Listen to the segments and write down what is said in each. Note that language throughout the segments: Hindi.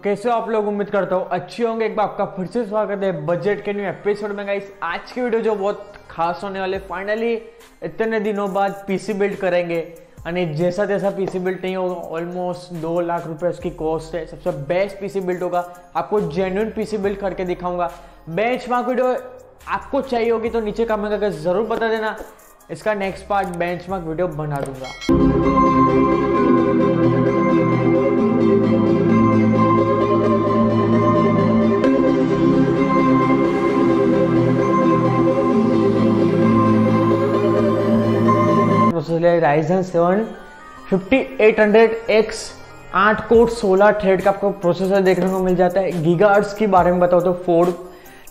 कैसे हो आप लोग, उम्मीद करता हूँ अच्छी होंगे। एक बार आपका फिर से स्वागत है बजट के न्यू एपिसोड में। गाइस आज की वीडियो जो बहुत खास होने वाले, फाइनली इतने दिनों बाद पीसी बिल्ड करेंगे। यानी जैसा तैसा पीसी बिल्ड नहीं होगा, ऑलमोस्ट 2 लाख रुपए उसकी कॉस्ट है। सबसे बेस्ट पीसी बिल्ड होगा, आपको जेन्युइन पीसी बिल्ड करके दिखाऊंगा। बेंचमार्क वीडियो आपको चाहिए होगी तो नीचे कमेंट करके जरूर बता देना, इसका नेक्स्ट पार्ट बेंचमार्क वीडियो बना दूंगा। Ryzen 7 5800X 8 कोर 16 थ्रेड का आपको प्रोसेसर देखने को मिल जाता है। गीगाहर्ट्ज के बारे में बताओ तो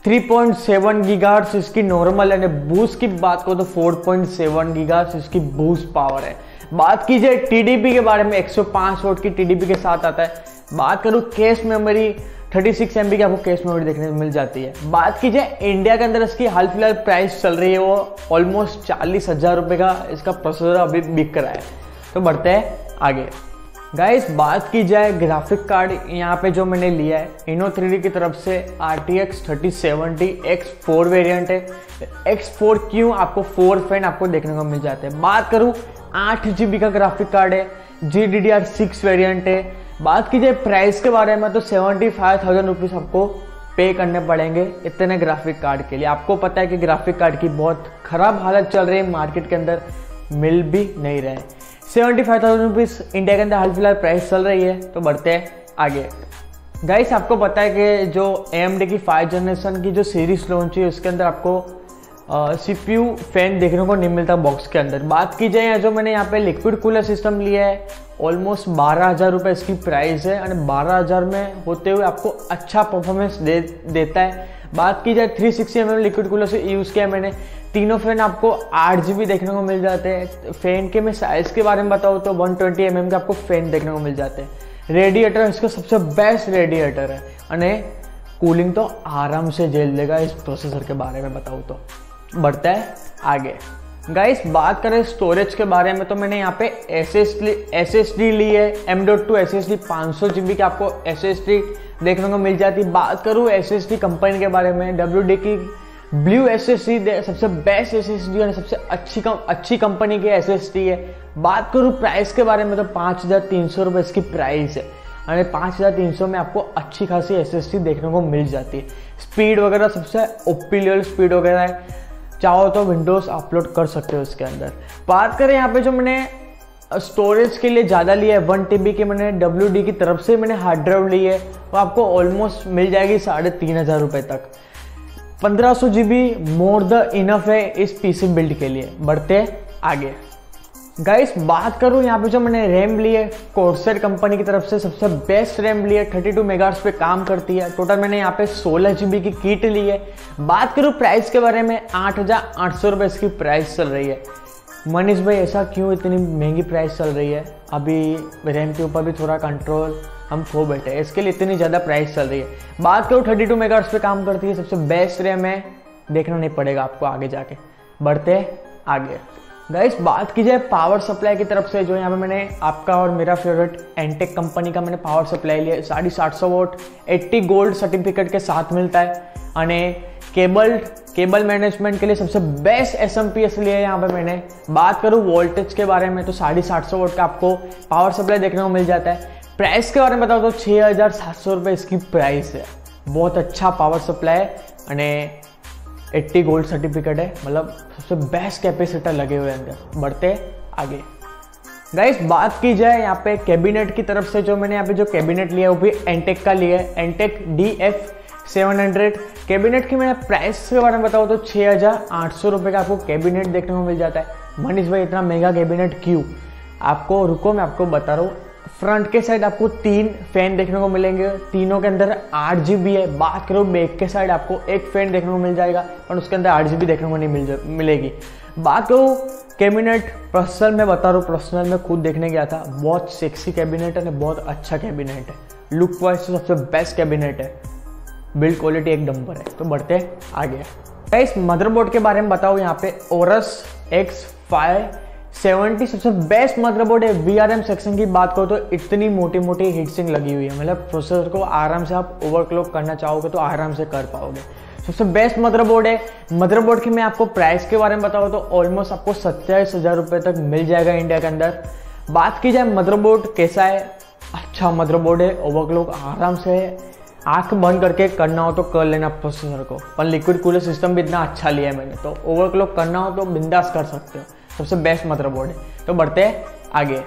3.7 गीगाहर्ट्ज इसकी नॉर्मल है। बूस्ट की बात करो तो 4.7 गीगाहर्ट्ज इसकी बूस्ट पावर है। बात कीजिए टीडीपी के बारे में, 105 वोट की टीडीपी के साथ आता है। बात करूँ कैश मेमोरी, 36 MB की आपको कैश मेमोरी देखने को मिल जाती है। बात कीजिए इंडिया के अंदर इसकी हाल फिलहाल प्राइस चल रही है वो ऑलमोस्ट 40,000 रुपये का इसका प्रोसेसर अभी बिक रहा है। तो बढ़ते हैं आगे। गाइस बात की जाए ग्राफिक कार्ड, यहाँ पे जो मैंने लिया है Inno3D की तरफ से RTX 3070 X4 वेरिएंट है। X4 क्यों, आपको 4 फैन आपको देखने को मिल जाते हैं। बात करूँ 8 GB का ग्राफिक कार्ड है, GDDR6 वेरिएंट है। बात की जाए प्राइस के बारे में तो 75,000 रुपीज़ आपको पे करने पड़ेंगे इतने ग्राफिक कार्ड के लिए। आपको पता है कि ग्राफिक कार्ड की बहुत खराब हालत चल रही है, मार्केट के अंदर मिल भी नहीं रहे। 75,000 रुपीज़ इंडिया के अंदर हाल फिलहाल प्राइस चल रही है। तो बढ़ते हैं आगे। गाइस आपको पता है कि जो AMD की 5 जनरेशन की जो सीरीज लॉन्च है उसके अंदर आपको CPU फैन देखने को नहीं मिलता बॉक्स के अंदर। बात की जाए जो मैंने यहाँ पे लिक्विड कूलर सिस्टम लिया है, ऑलमोस्ट 12,000 रुपये इसकी प्राइस है। और 12,000 में होते हुए आपको अच्छा परफॉर्मेंस देता है। बात की जाए 360 mm लिक्विड कूलर से यूज़ किया मैंने। तीनों फैन आपको 8 GB देखने को मिल जाते हैं। फैन के मैं साइज़ के बारे में बताऊँ तो 120 mm के आपको फैन देखने को मिल जाते हैं। रेडिएटर इसका सबसे बेस्ट रेडिएटर है और कूलिंग तो आराम से झेल लेगा। इस प्रोसेसर के बारे में बताऊँ तो बढ़ता है आगे। गाइस बात करें स्टोरेज के बारे में तो मैंने यहाँ पे SSD ली है। M.2 SSD 500 GB की आपको SSD देखने को मिल जाती है। बात करूँ SSD कंपनी के बारे में, WD की ब्लू SSD सबसे बेस्ट SSD और सबसे अच्छी कंपनी की SSD है। बात करूँ प्राइस के बारे में तो 5,300 रुपये इसकी प्राइस है। और 5,300 में आपको अच्छी खासी SSD देखने को मिल जाती है। स्पीड वगैरह सबसे ओपी लेवल स्पीड वगैरह है, चाहो तो विंडोज़ अपलोड कर सकते हो इसके अंदर। बात करें यहाँ पे जो मैंने स्टोरेज के लिए ज़्यादा लिया है 1 TB की, मैंने WD की तरफ से मैंने हार्ड ड्राइव ली है। वो आपको ऑलमोस्ट मिल जाएगी 3,500 रुपये तक। 1500 GB मोर द इनफ है इस पीसी बिल्ड के लिए। बढ़ते आगे। गाइस बात करूँ यहाँ पे जो मैंने रैम ली है कोर्सेर कंपनी की तरफ से सबसे बेस्ट रैम ली है, 32 मेगाहर्ट्ज पे काम करती है। टोटल मैंने यहाँ पे 16 GB की किट ली है। बात करूँ प्राइस के बारे में 8,800 रुपये इसकी प्राइस चल रही है। मनीष भाई ऐसा क्यों इतनी महंगी प्राइस चल रही है? अभी रैम के ऊपर भी थोड़ा कंट्रोल हम खो बैठे हैं, इसके लिए इतनी ज़्यादा प्राइस चल रही है। बात करूँ 32 मेगाहर्ट्ज पे काम करती है, सबसे बेस्ट रैम है, देखना नहीं पड़ेगा आपको आगे जाके। बढ़ते आगे। गाइस बात की जाए पावर सप्लाई की तरफ से, जो यहाँ पे मैंने आपका और मेरा फेवरेट एंटेक कंपनी का मैंने पावर सप्लाई लिया 750 वोट 80 गोल्ड सर्टिफिकेट के साथ मिलता है। और केबल मैनेजमेंट के लिए सबसे बेस्ट SMPS लिया है यहाँ पे मैंने। बात करूँ वोल्टेज के बारे में तो 750 वोट का आपको पावर सप्लाई देखने को मिल जाता है। प्राइस के बारे में बताओ तो 6,700 रुपये इसकी प्राइस है। बहुत अच्छा पावर सप्लाई है, 80 गोल्ड सर्टिफिकेट है, मतलब सबसे बेस्ट कैपेसिटर लगे हुए अंदर। बढ़ते आगे। गाइस बात की जाए यहाँ पे कैबिनेट की तरफ से, जो मैंने यहाँ पे जो कैबिनेट लिया है वो भी एंटेक का लिया है, एंटेक DF700 कैबिनेट की। मैंने प्राइस के बारे में बताऊँ तो 6,800 रुपये का आपको कैबिनेट देखने को मिल जाता है। मनीष भाई इतना महंगा कैबिनेट क्यों? आपको रुको मैं आपको बता रहा हूँ। फ्रंट के साइड आपको 3 फैन देखने को मिलेंगे, तीनों के अंदर 8 GB है। बात करो बैक के साइड आपको एक फैन देखने को मिल जाएगा और उसके अंदर 8 GB देखने को नहीं मिलेगी। बात करूँ कैबिनेट पर्सनल में बता रहा हूँ, पर्सनल में खुद देखने गया था, बहुत सेक्सी कैबिनेट है, बहुत अच्छा कैबिनेट है। लुक वाइज तो सबसे बेस्ट कैबिनेट है, बिल्ड क्वालिटी एक नंबर है। तो बढ़ते आगे। इस मदरबोर्ड के बारे में बताओ, यहाँ पे Aorus X5 70 सबसे बेस्ट मदरबोर्ड है। VRM सेक्शन की बात करो तो इतनी मोटी मोटी हीट सिंक लगी हुई है, मतलब प्रोसेसर को आराम से आप ओवरक्लॉक करना चाहोगे तो आराम से कर पाओगे। सबसे बेस्ट मदरबोर्ड है। मदरबोर्ड की मैं आपको प्राइस के बारे में बताऊँ तो ऑलमोस्ट आपको 27,000 रुपये तक मिल जाएगा इंडिया के अंदर। बात की जाए मदरबोर्ड कैसा है, अच्छा मदरबोर्ड है, ओवरक्लॉक आराम से है, आंख बंद करके करना हो तो कर लेना प्रोसेसर को। पर लिक्विड कूलर सिस्टम भी इतना अच्छा लिया है मैंने, तो ओवरक्लॉक करना हो तो बिंदास कर सकते हो। सबसे बेस्ट मदरबोर्ड है। तो बढ़ते हैं आगे।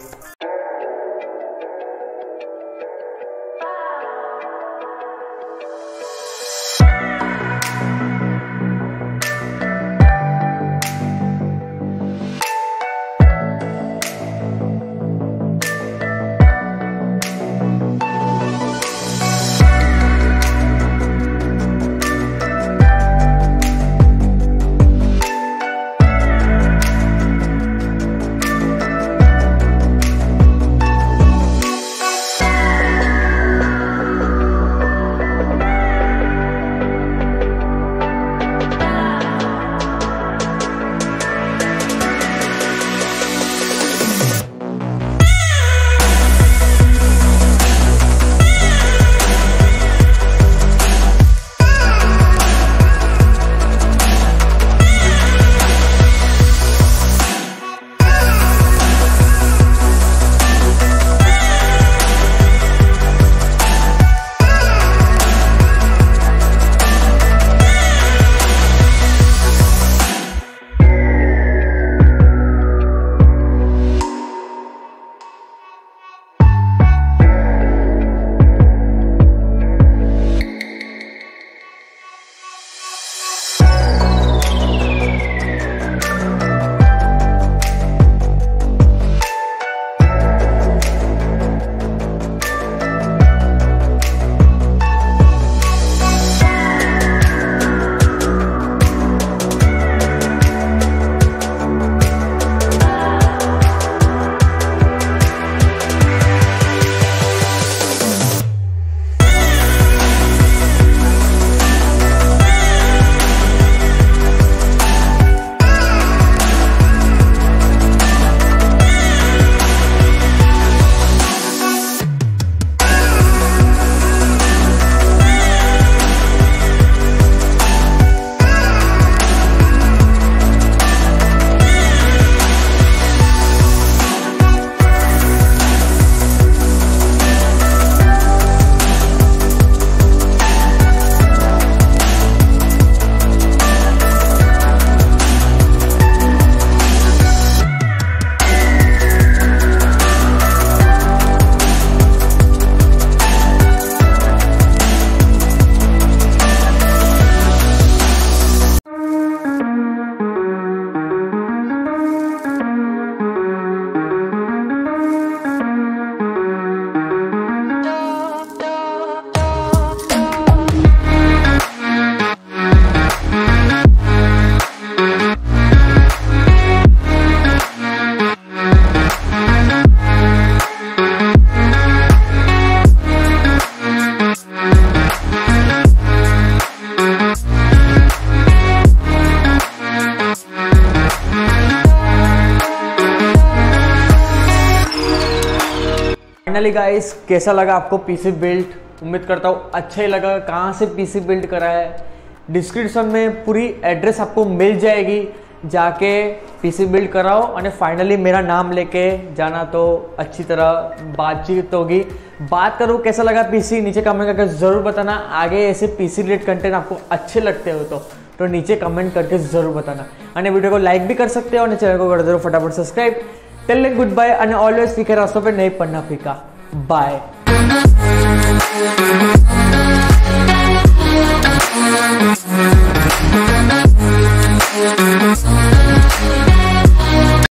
फाइनली गाइस कैसा लगा आपको पीसी बिल्ड, उम्मीद करता हूँ अच्छा ही लगा। कहाँ से पीसी बिल्ड करा है डिस्क्रिप्शन में पूरी एड्रेस आपको मिल जाएगी, जाके पीसी बिल्ड कराओ और फाइनली मेरा नाम लेके जाना, तो अच्छी तरह बातचीत होगी। बात करो कैसा लगा पीसी, नीचे कमेंट करके ज़रूर बताना। आगे ऐसे पीसी रिलेटेड कंटेंट आपको अच्छे लगते हो तो नीचे कमेंट करके ज़रूर बताना। और वीडियो को लाइक भी कर सकते हो और चैनल को कर दो फटाफट subscribe. Till then good bye and always सीखे रास्तों पे नहीं पढ़ना फीका। बाय।